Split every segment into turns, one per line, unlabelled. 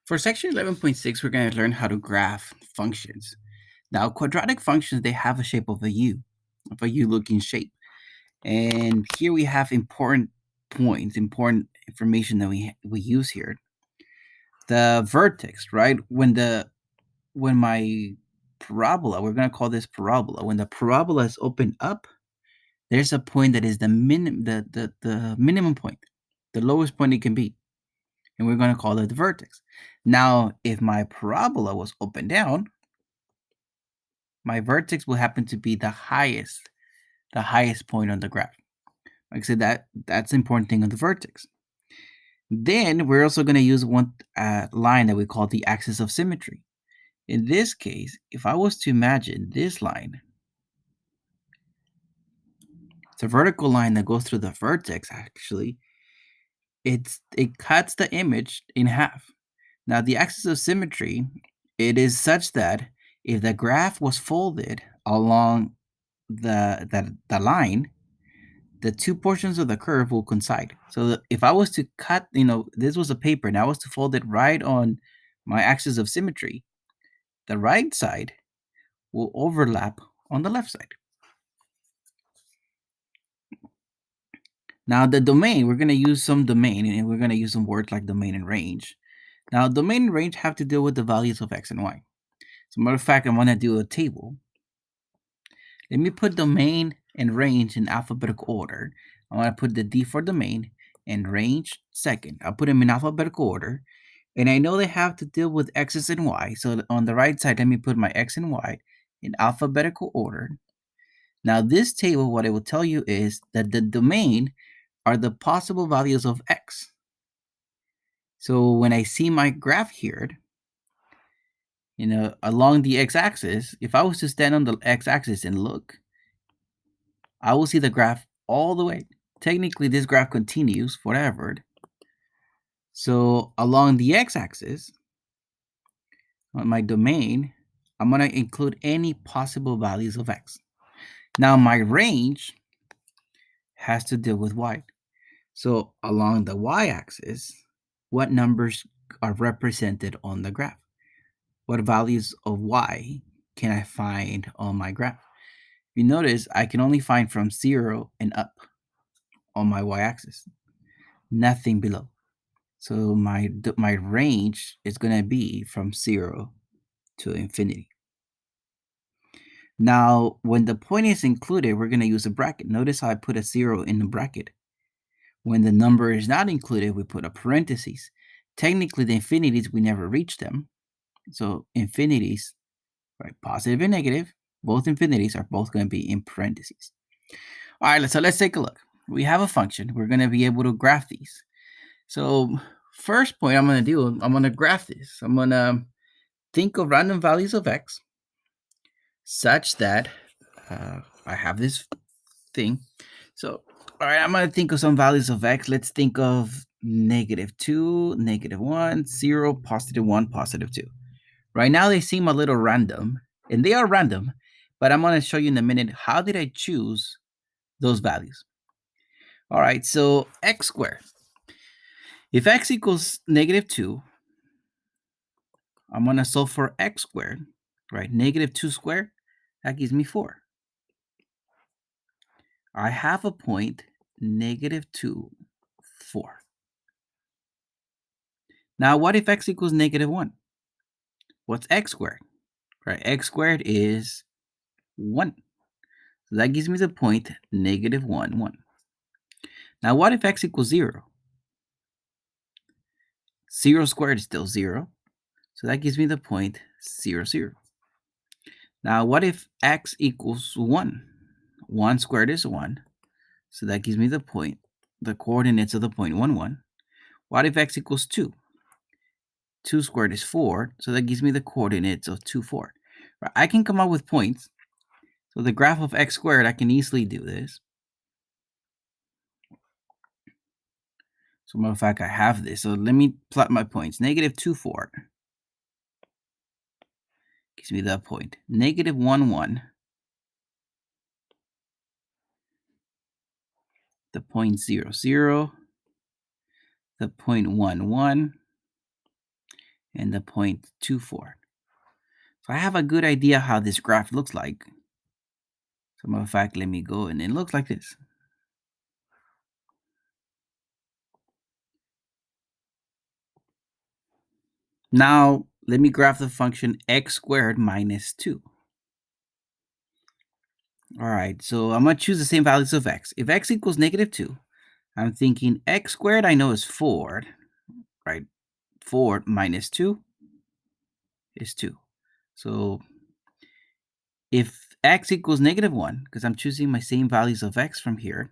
For section 11.6, we're going to learn how to graph functions. Now, quadratic functions, they have a shape of a U-looking shape. And here we have important points, important information that we use here. The vertex, right? When my parabola, we're going to call this parabola. When the parabola is opened up, there's a point that is the minimum point, the lowest point it can be. And we're going to call it the vertex. Now, if my parabola was open down, my vertex will happen to be the highest point on the graph. Like I said, that's the important thing on the vertex. Then we're also going to use one line that we call the axis of symmetry. In this case, if I was to imagine this line, it's a vertical line that goes through the vertex. Actually, it cuts the image in half. Now, the axis of symmetry, it is such that if the graph was folded along the line, the two portions of the curve will coincide. So if I was to cut, this was a paper and I was to fold it right on my axis of symmetry, the right side will overlap on the left side. Now the domain, we're going to use some domain and we're going to use some words like domain and range. Now domain and range have to deal with the values of x and y. As a matter of fact, I'm going to do a table. Let me put domain and range in alphabetical order. I'm going to put the D for domain and range second. I'll put them in alphabetical order. And I know they have to deal with x's and y. So on the right side, let me put my x and y in alphabetical order. Now this table, what it will tell you is that the domain are the possible values of x. So when I see my graph here, along the x-axis, if I was to stand on the x-axis and look, I will see the graph all the way. Technically, this graph continues forever. So along the x-axis, on my domain, I'm going to include any possible values of x. Now my range has to deal with y. So along the y-axis, what numbers are represented on the graph? What values of y can I find on my graph? You notice I can only find from 0 and up on my y-axis, nothing below. So my range is going to be from 0 to infinity. Now, when the point is included, we're going to use a bracket. Notice how I put a 0 in the bracket. When the number is not included, we put a parentheses. Technically, the infinities, we never reach them. So infinities, right, positive and negative, both infinities are both going to be in parentheses. All right, so let's take a look. We have a function. We're going to be able to graph these. So first point I'm going to do, I'm going to graph this. I'm going to think of random values of x such that I have this thing. So, all right, I'm going to think of some values of x. Let's think of -2, -1, 0, +1, +2. Right now, they seem a little random, and they are random, but I'm going to show you in a minute how did I choose those values. All right, so x squared. If x equals -2, I'm going to solve for x squared, right? -2 squared, that gives me 4. I have a point, -2, 4. Now, what if x equals -1? What's x squared? Right, x squared is 1. So that gives me the point -1, 1. Now, what if x equals 0? 0 squared is still 0. So that gives me the point 0, 0. Now, what if x equals 1? 1 squared is 1. So that gives me the coordinates of the point 1, 1. What if x equals 2? 2 squared is 4. So that gives me the coordinates of 2, 4. Right, I can come up with points. So the graph of x squared, I can easily do this. So, matter of fact, I have this. So let me plot my points. -2, 4 gives me that point. -1, 1. The point 0, 0. The point 1, 1. and the 0.24. So I have a good idea how this graph looks like. So matter of fact, let me go, and it looks like this. Now, let me graph the function x squared minus 2. All right, so I'm going to choose the same values of x. If x equals negative 2, I'm thinking x squared I know is 4, right? 4 minus 2 is 2. So if x equals negative 1, because I'm choosing my same values of x from here,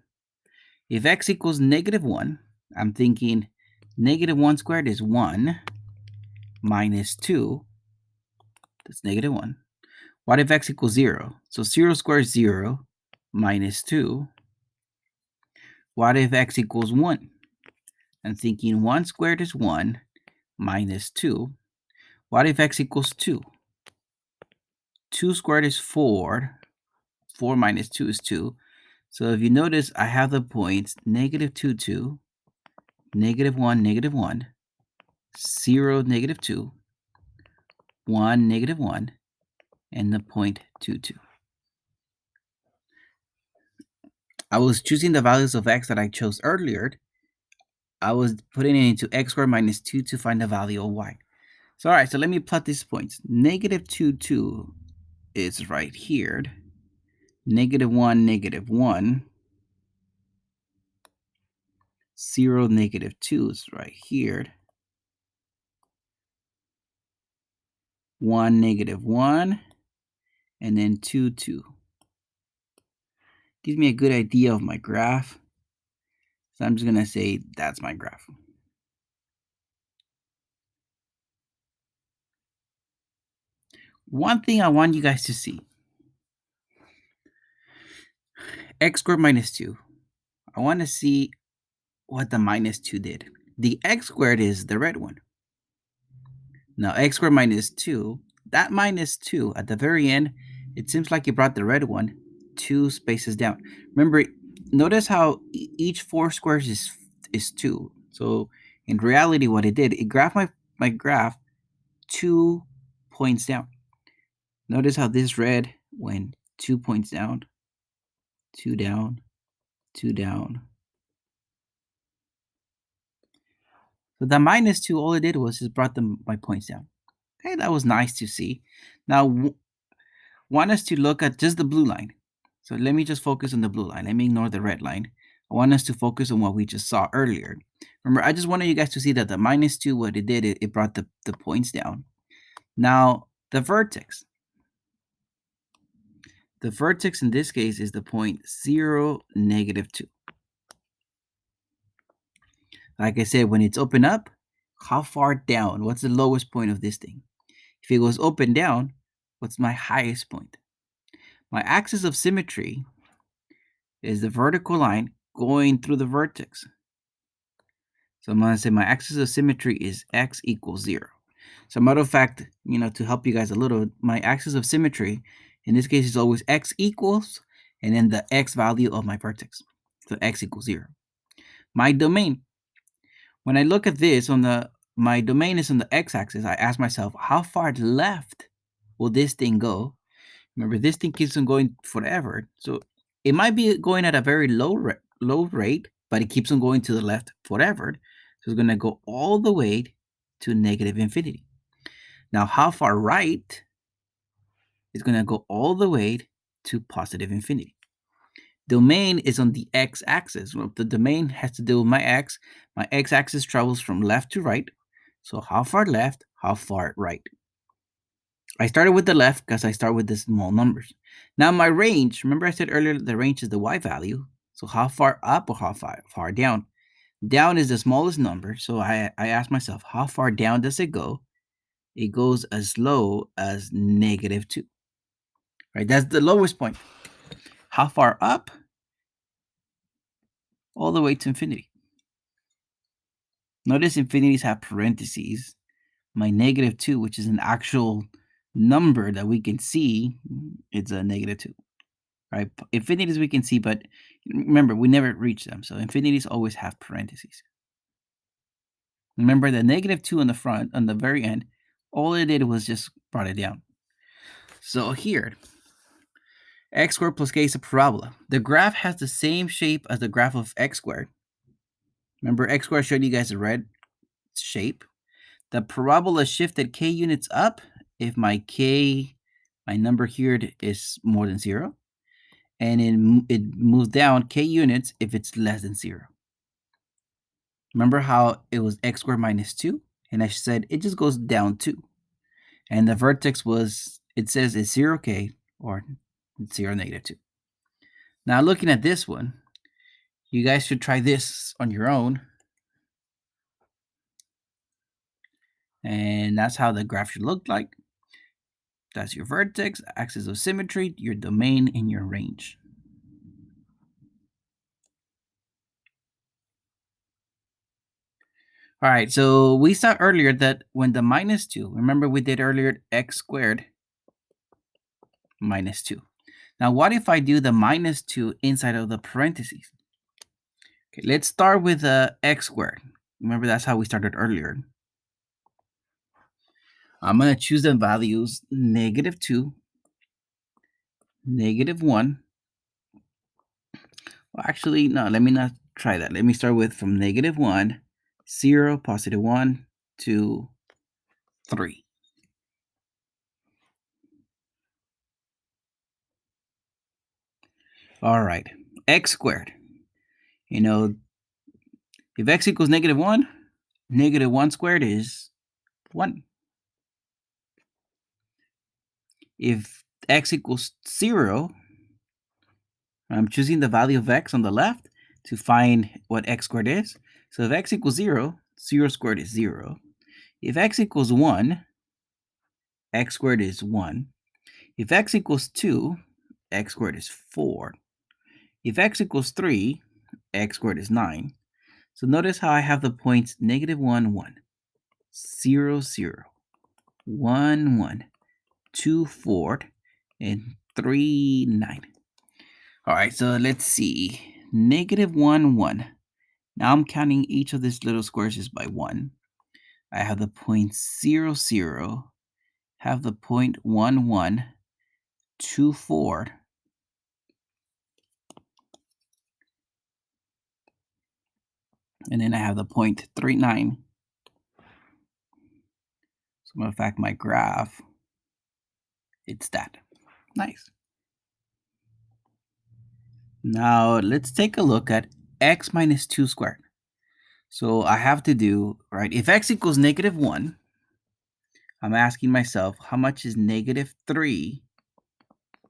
if x equals negative 1, I'm thinking negative 1 squared is 1 minus 2, that's negative 1. What if x equals 0? So 0 squared is 0 minus 2. What if x equals 1? I'm thinking 1 squared is 1 minus 2. What if x equals 2? 2 squared is 4. 4 minus 2 is 2. So if you notice, I have the points negative 2, 2, negative 1, negative 1, 0, negative 2, 1, negative 1, and the 0.22. I was choosing the values of x that I chose earlier. I was putting it into x squared minus 2 to find the value of y. So all right, so let me plot these points. Negative 2, 2 is right here. Negative 1, negative 1. 0, negative 2 is right here. 1, negative 1. And then 2, 2. Gives me a good idea of my graph. So I'm just going to say that's my graph. One thing I want you guys to see. X squared minus 2. I want to see what the minus 2 did. The x squared is the red one. Now x squared minus 2, that minus 2 at the very end, it seems like it brought the red one 2 spaces down. Remember, notice how each 4 squares is 2. So in reality, what it did, it graphed my graph 2 points down. Notice how this red went 2 points down, 2 down, 2 down. So the minus 2, all it did was just brought my points down. Okay, that was nice to see. Now, want us to look at just the blue line. So let me just focus on the blue line. Let me ignore the red line. I want us to focus on what we just saw earlier. Remember, I just wanted you guys to see that the minus 2, what it did, it brought the points down. Now, the vertex. The vertex in this case is the point 0, negative 2. Like I said, when it's open up, how far down? What's the lowest point of this thing? If it goes up and down, what's my highest point? My axis of symmetry is the vertical line going through the vertex. So I'm going to say my axis of symmetry is x equals 0. So matter of fact, to help you guys a little, my axis of symmetry, in this case, is always x equals, and then the x value of my vertex. So x equals 0. My domain, when I look at this, my domain is on the x-axis, I ask myself, how far left will this thing go? Remember, this thing keeps on going forever. So it might be going at a very low rate, but it keeps on going to the left forever. So it's going to go all the way to negative infinity. Now, how far right is going to go all the way to positive infinity. Domain is on the x-axis. Well, the domain has to do with my x. My x-axis travels from left to right. So how far left, how far right? I started with the left because I start with the small numbers. Now my range, remember I said earlier the range is the y value. So how far up or how far down? Down is the smallest number. So I ask myself, how far down does it go? It goes as low as negative 2. Right? That's the lowest point. How far up? All the way to infinity. Notice infinities have parentheses. My negative 2, which is an actual number that we can see, it's a negative 2. Right? Infinities we can see, but remember, we never reach them. So infinities always have parentheses. Remember the negative 2 on the front, on the very end, All it did was just brought it down. So here, x squared plus k is a parabola. The graph has the same shape as the graph of x squared. Remember, x squared showed you guys a red shape. The parabola shifted k units up if my number here is more than 0. And it moves down k units if it's less than 0. Remember how it was x squared minus 2? And I said it just goes down 2. And the vertex was, it says it's 0k or 0, -2. Now looking at this one, you guys should try this on your own. And that's how the graph should look like. That's your vertex, axis of symmetry, your domain, and your range. All right, so we saw earlier that when the -2, remember we did earlier x squared minus 2. Now what if I do the -2 inside of the parentheses? Okay, let's start with x squared. Remember that's how we started earlier. I'm going to choose the values -2, -1. Well, actually, no, let me not try that. Let me start with from -1, 0, +1, 2, 3. All right, x squared. You know, if x equals -1, -1 squared is 1. If x equals 0, I'm choosing the value of x on the left to find what x squared is. So if x equals 0, 0 squared is 0. If x equals 1, x squared is 1. If x equals 2, x squared is 4. If x equals 3, x squared is 9. So notice how I have the points -1, 1, 0, 0, 1, 1, 2, 4, and 3, 9. All right, so let's see. -1, 1. Now I'm counting each of these little squares just by 1. I have the point 0, 0, have the point 1, 1, 2, 4, and then I have the point 3, 9. So in fact, my graph, it's that. Nice. Now let's take a look at x minus 2 squared. So I have to do, right, if x equals -1, I'm asking myself, how much is -3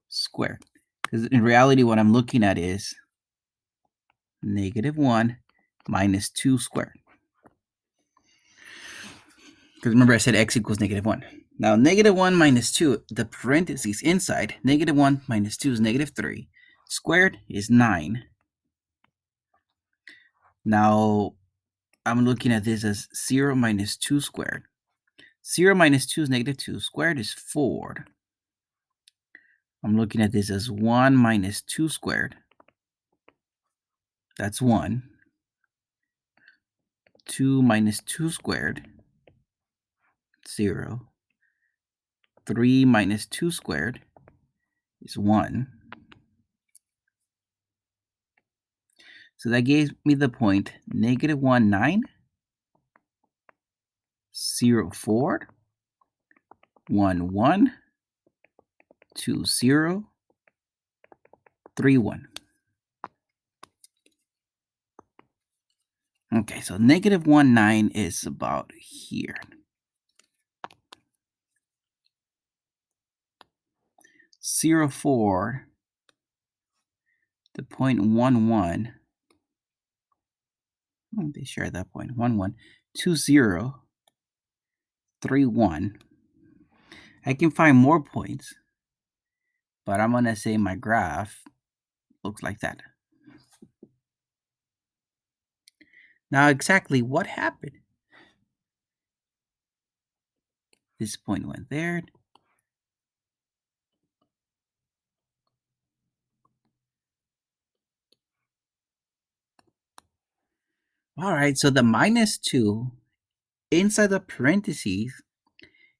squared? Because in reality, what I'm looking at is -1 minus 2 squared. Because remember I said x equals -1. Now -1 minus 2, the parentheses inside, -1 minus 2 is -3. Squared is 9. Now I'm looking at this as 0 minus 2 squared. 0 minus 2 is -2. Squared is 4. I'm looking at this as 1 minus 2 squared. That's 1. 2 minus 2 squared, 0. 3 minus 2 squared is 1. So that gave me the point -1, 9, 0, 4, 1, 1, 2, 0, 3, 1. Okay, so -1, 9 is about here. 0, 4, the point 1, 1. They share that point. 1, 1, 2, 0, 3, 1. I can find more points, but I'm going to say my graph looks like that. Now, exactly what happened? This point went there. All right, so the -2 inside the parentheses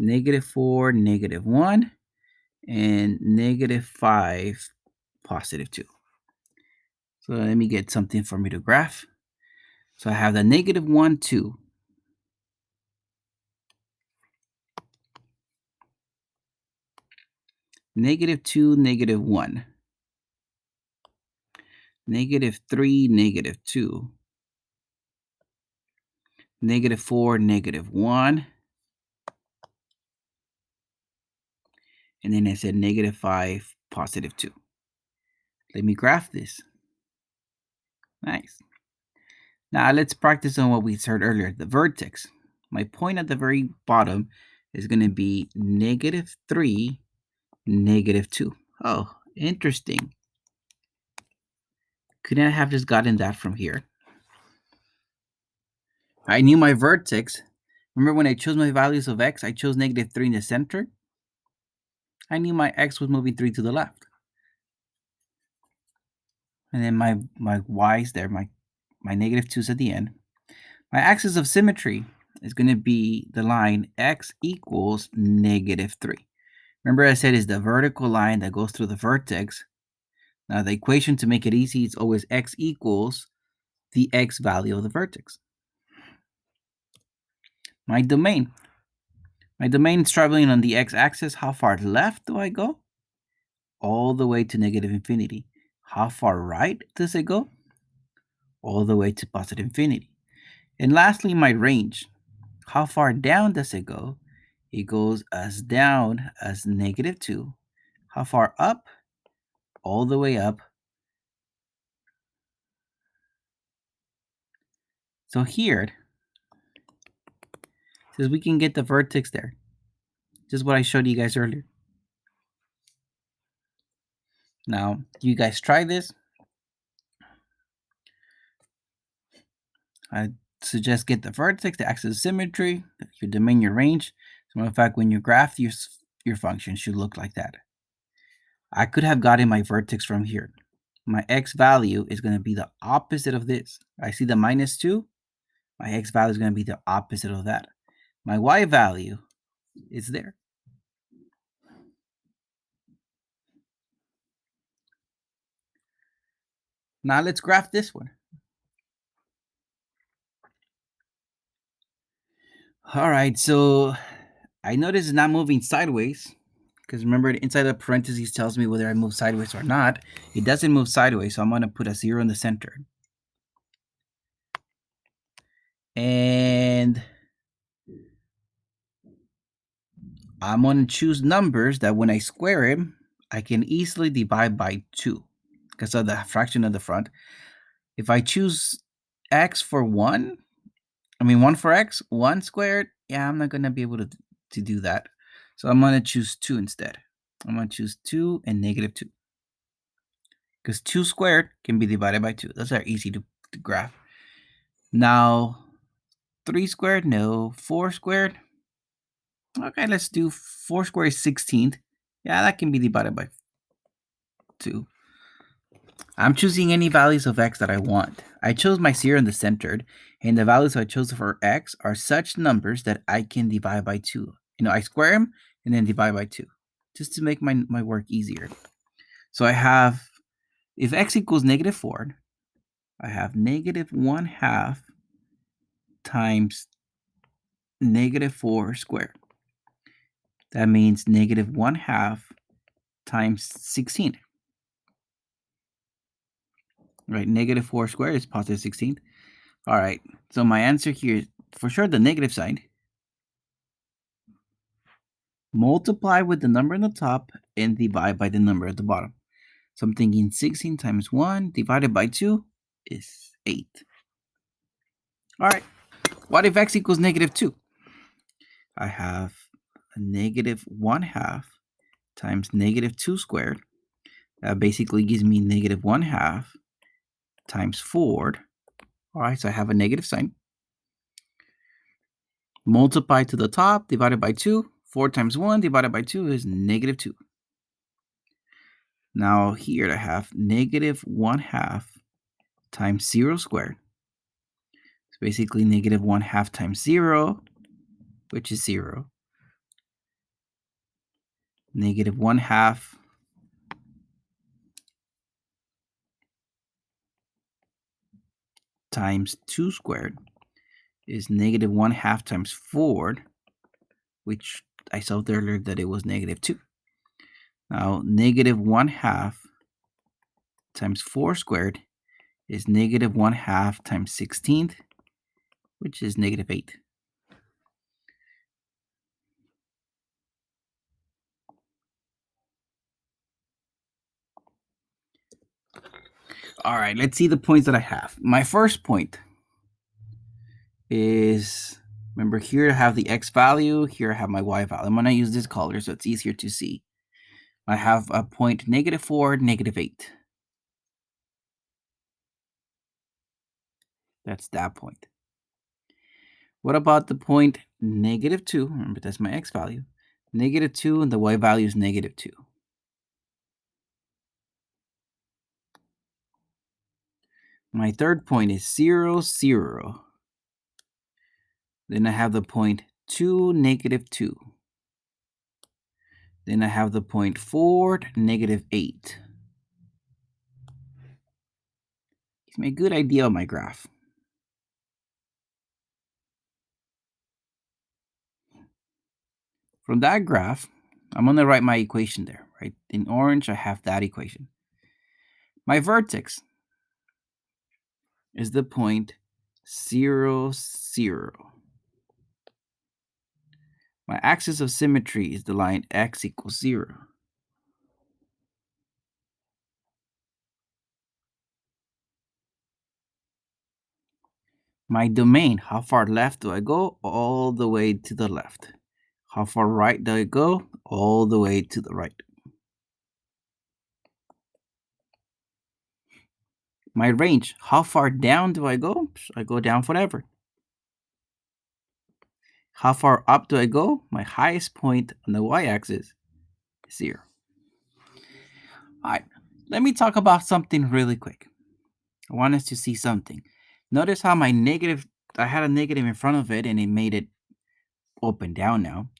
-4, -1, and -5, +2. So let me get something for me to graph. So I have the -1, 2. -2, -1. -3, -2. -4, -1. And then I said -5, +2. Let me graph this. Nice. Now let's practice on what we heard earlier, the vertex. My point at the very bottom is going to be -3, -2. Oh, interesting. Couldn't I have just gotten that from here? I knew my vertex. Remember when I chose my values of x, I chose -3 in the center? I knew my x was moving 3 to the left. And then my y's there, my -2's at the end. My axis of symmetry is going to be the line x equals -3. Remember I said it's the vertical line that goes through the vertex. Now the equation to make it easy is always x equals the x value of the vertex. My domain. My domain is traveling on the x-axis. How far left do I go? All the way to -infinity. How far right does it go? All the way to +infinity. And lastly, my range. How far down does it go? It goes as down as -2. How far up? All the way up. So here, since we can get the vertex there, just what I showed you guys earlier. Now, you guys try this. I suggest get the vertex, the axis of symmetry, your domain, your range. As a matter of fact, when you graph your function should look like that. I could have gotten my vertex from here. My x value is going to be the opposite of this. I see the -2. My x value is going to be the opposite of that. My y value is there. Now let's graph this one. All right, so I notice it's not moving sideways because remember inside the parentheses tells me whether I move sideways or not. It doesn't move sideways, so I'm going to put a 0 in the center. And I'm going to choose numbers that when I square it, I can easily divide by 2 because of the fraction of the front. If I choose x for 1, 1 for x, 1 squared, yeah, I'm not going to be able to do that. So I'm going to choose 2 instead. I'm going to choose 2 and -2. Because 2 squared can be divided by 2. Those are easy to graph. Now, 3 squared, no. 4 squared. Okay, let's do 4 squared is 16. Yeah, that can be divided by 2. I'm choosing any values of x that I want. I chose my 0 in the center, and the values I chose for x are such numbers that I can divide by 2. I square them and then divide by 2, just to make my work easier. So I have, if x equals -4, I have -1/2 times -4 squared. That means -1/2 times 16. Right, -4 squared is +16. All right, so my answer here is for sure the negative sign. Multiply with the number on the top and divide by the number at the bottom. So I'm thinking 16 times 1 divided by 2 is 8. All right, what if x equals -2? I have a -1/2 times -2 squared. That basically gives me -1/2 times 4. All right, so I have a negative sign. Multiply to the top, divided by 2. 4 times 1 divided by 2 is -2. Now here I have -1/2 times 0 squared. It's basically -1/2 times 0, which is 0. Negative 1/2 times 2 squared is negative 1/2 times 4, which I saw earlier that it was negative 2. Now, negative 1/2 times 4 squared is negative 1/2 times 16th, which is negative 8. All right, let's see the points that I have. My first point is, remember here I have the x value, here I have my y value. I'm going to use this color so it's easier to see. I have a point negative 4, negative 8. That's that point. What about the point negative 2? Remember, that's my x value. Negative 2 and the y value is negative 2. My third point is 0, 0. Then I have the point 2, negative 2. Then I have the point 4, negative 8. Gives me a good idea of my graph. From that graph, I'm going to write my equation there, right? In orange, I have that equation. My vertex is the point 0, 0. My axis of symmetry is the line x equals 0. My domain, how far left do I go? All the way to the left. How far right do I go? All the way to the right. My range, how far down do I go? I go down forever. How far up do I go? My highest point on the y-axis is 0. All right, let me talk about something really quick. I want us to see something. Notice how my negative, I had a negative in front of it and it made it up and down now.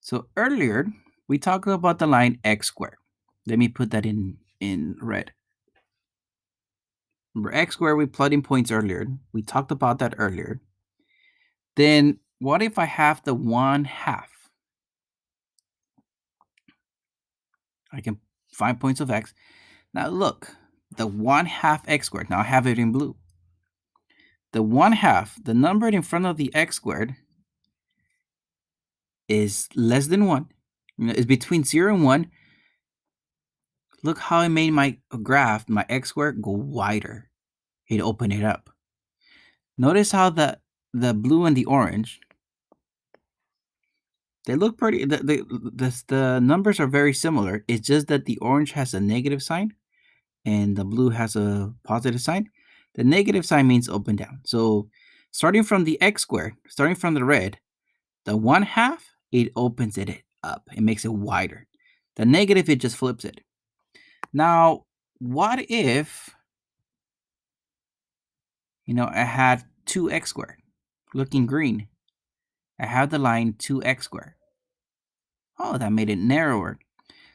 So earlier, we talked about the line x squared. Let me put that in red. Remember x squared, we plugged in points earlier. We talked about that earlier. Then what if I have the 1/2? I can find points of x. Now look, the 1/2 x squared. Now I have it in blue. The 1/2, the number in front of the x squared is less than 1. It's between 0 and 1. Look how I made my graph, my x squared, go wider. It opened it up. Notice how the blue and the orange, they look pretty, the numbers are very similar. It's just that the orange has a negative sign and the blue has a positive sign. The negative sign means up and down. So starting from the x squared, starting from the red, the 1/2, it opens it up. It makes it wider. The negative, it just flips it. Now, what if, I had 2x squared, looking green. I have the line 2x squared. Oh, that made it narrower.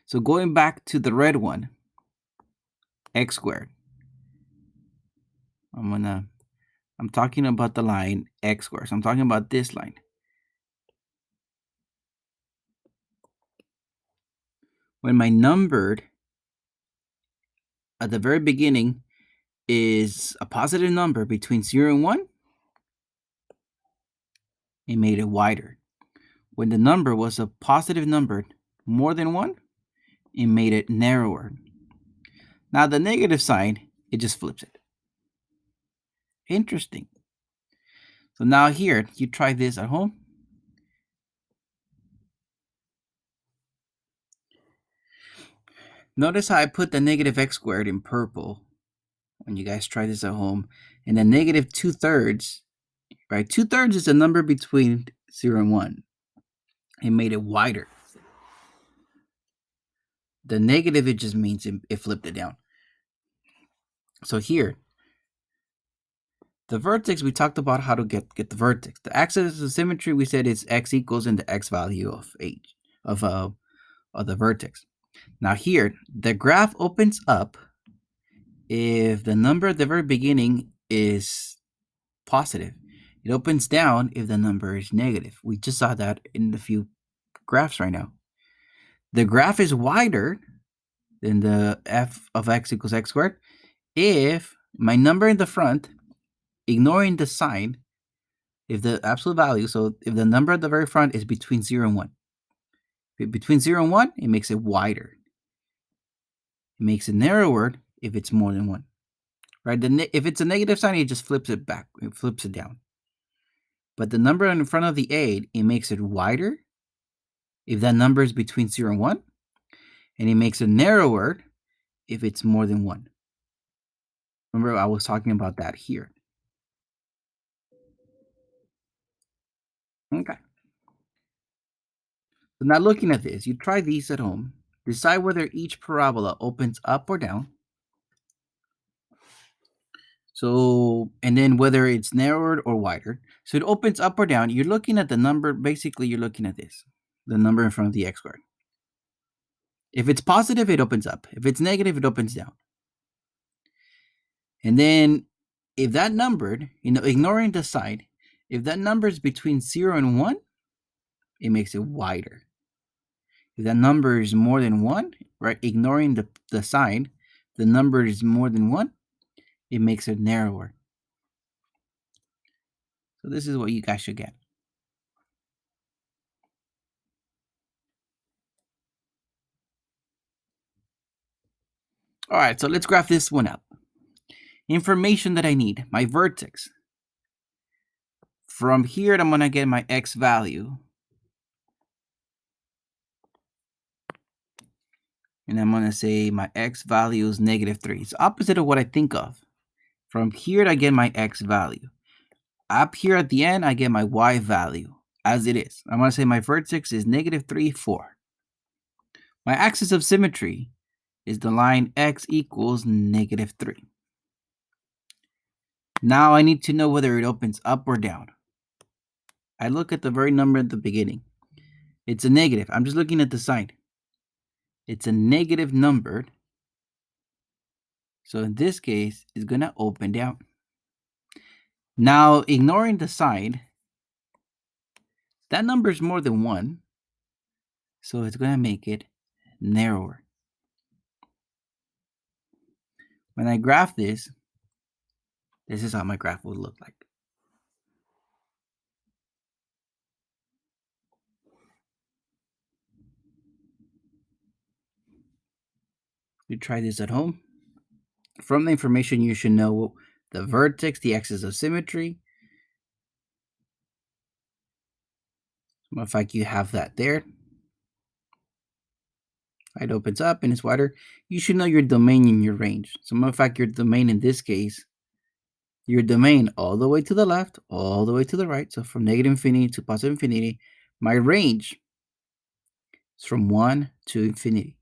So going back to the red one, x squared. I'm talking about the line x squared. So I'm talking about this line. When my numbered at the very beginning is a positive number between 0 and 1, it made it wider. When the number was a positive number more than 1, it made it narrower. Now the negative sign, it just flips it. Interesting. So now here, you try this at home. Notice how I put the negative x squared in purple when you guys try this at home. And the negative 2/3, right? 2/3 is a number between 0 and 1. It made it wider. The negative, it just means it flipped it down. So here, the vertex, we talked about how to get the vertex. The axis of symmetry, we said is x equals in the x value of h, of of the vertex. Now here, the graph opens up if the number at the very beginning is positive. It opens down if the number is negative. We just saw that in the few graphs right now. The graph is wider than the f of x equals x squared if my number in the front, ignoring the sign, if the absolute value, so if the number at the very front is between 0 and 1. Between 0 and 1, it makes it wider. It makes it narrower if it's more than 1. Right? If it's a negative sign, it just flips it back. It flips it down. But the number in front of the 8, it makes it wider if that number is between 0 and 1. And it makes it narrower if it's more than 1. Remember, I was talking about that here. Okay. So now looking at this, you try these at home. Decide whether each parabola opens up or down. So, and then whether it's narrowed or wider. So it opens up or down. You're looking at the number. Basically, you're looking at this, the number in front of the x squared. If it's positive, it opens up. If it's negative, it opens down. And then if that number, ignoring the side, if that number is between 0 and 1, it makes it wider. If that number is more than 1, right, ignoring the sign, the number is more than 1, it makes it narrower. So this is what you guys should get. All right, so let's graph this one up. Information that I need, my vertex. From here, I'm going to get my x value. And I'm going to say my x value is -3. It's opposite of what I think of. From here, I get my x value. Up here at the end, I get my y value as it is. I'm going to say my vertex is -3, 4. My axis of symmetry is the line x equals -3. Now I need to know whether it opens up or down. I look at the very number at the beginning. It's a negative. I'm just looking at the sign. It's a negative number. So in this case, it's going to open down. Now, ignoring the sign, that number is more than 1. So it's going to make it narrower. When I graph this is how my graph would look like. You try this at home. From the information, you should know the vertex, the axis of symmetry. Matter of fact, you have that there. It opens up and it's wider. You should know your domain and your range. So, matter of fact, your domain in this case, your domain all the way to the left, all the way to the right. So, from -infinity to +infinity. My range is from 1 to infinity.